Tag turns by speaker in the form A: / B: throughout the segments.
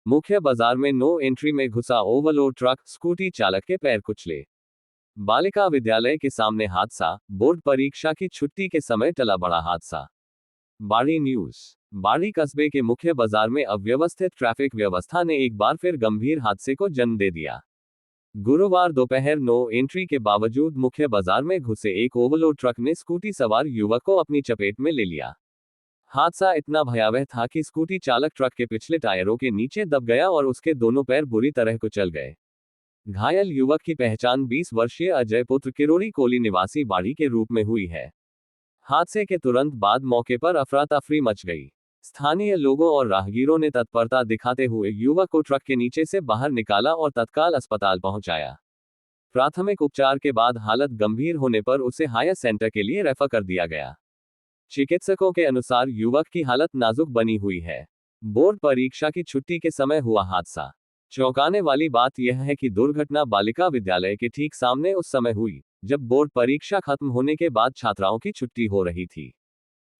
A: मुख्य बाजार में नो एंट्री में घुसा ओवरलोड ट्रक, स्कूटी चालक के पैर कुचले। बालिका विद्यालय के सामने हादसा, बोर्ड परीक्षा की छुट्टी के समय टला बड़ा हादसा। बाड़ी न्यूज। बाड़ी कस्बे के मुख्य बाजार में अव्यवस्थित ट्रैफिक व्यवस्था ने एक बार फिर गंभीर हादसे को जन्म दे दिया। गुरुवार दोपहर नो एंट्री के बावजूद मुख्य बाजार में घुसे एक ओवरलोड ट्रक ने स्कूटी सवार युवक को अपनी चपेट में ले लिया। हादसा इतना भयावह था कि स्कूटी चालक ट्रक के पिछले टायरों के नीचे दब गया और उसके दोनों पैर बुरी तरह कुचल गए। घायल युवक की पहचान 20 वर्षीय अजय पुत्र किरोड़ी कोली निवासी बाड़ी के रूप में हुई है। हादसे के तुरंत बाद मौके पर अफरा तफरी मच गई। स्थानीय लोगों और राहगीरों ने तत्परता दिखाते हुए युवक को ट्रक के नीचे से बाहर निकाला और तत्काल अस्पताल पहुंचाया। प्राथमिक उपचार के बाद हालत गंभीर होने पर उसे हायर सेंटर के लिए रेफर कर दिया गया। चिकित्सकों के अनुसार युवक की हालत नाजुक बनी हुई है। बोर्ड परीक्षा की छुट्टी के समय हुआ हादसा। चौंकाने वाली बात यह है कि दुर्घटना बालिका विद्यालय के ठीक सामने उस समय हुई जब बोर्ड परीक्षा खत्म होने के बाद छात्राओं की छुट्टी हो रही थी।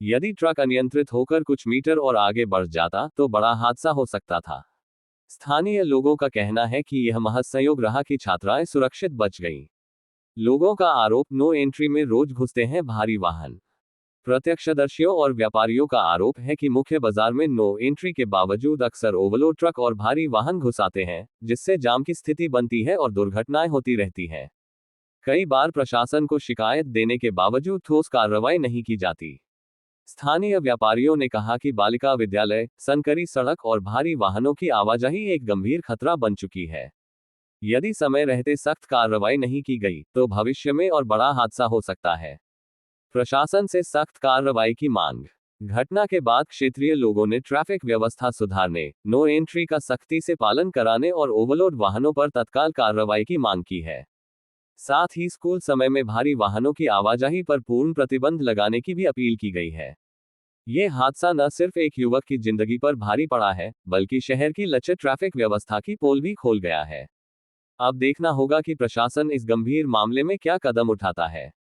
A: यदि ट्रक अनियंत्रित होकर कुछ मीटर और आगे बढ़ जाता तो बड़ा हादसा हो सकता था। स्थानीय लोगों का कहना है कि यह महज संयोग रहा कि छात्राएं सुरक्षित बच गईं। लोगों का आरोप, नो एंट्री में रोज घुसते हैं भारी वाहन। प्रत्यक्षदर्शियों और व्यापारियों का आरोप है कि मुख्य बाजार में नो एंट्री के बावजूद अक्सर ओवरलोड ट्रक और भारी वाहन घुसाते हैं, जिससे जाम की स्थिति बनती है और दुर्घटनाएं होती रहती हैं। कई बार प्रशासन को शिकायत देने के बावजूद ठोस कार्रवाई नहीं की जाती। स्थानीय व्यापारियों ने कहा कि बालिका विद्यालय, संकरी सड़क और भारी वाहनों की आवाजाही एक गंभीर खतरा बन चुकी है। यदि समय रहते सख्त कार्रवाई नहीं की गई तो भविष्य में और बड़ा हादसा हो सकता है। प्रशासन से सख्त कार्रवाई की मांग। घटना के बाद क्षेत्रीय लोगों ने ट्रैफिक व्यवस्था सुधारने, नो एंट्री का सख्ती से पालन कराने और ओवरलोड वाहनों पर तत्काल कार्रवाई की मांग की है। साथ ही स्कूल समय में भारी वाहनों की आवाजाही पर पूर्ण प्रतिबंध लगाने की भी अपील की गई है। ये हादसा न सिर्फ एक युवक की जिंदगी पर भारी पड़ा है, बल्कि शहर की लचर ट्रैफिक व्यवस्था की पोल भी खोल गया है। अब देखना होगा कि प्रशासन इस गंभीर मामले में क्या कदम उठाता है।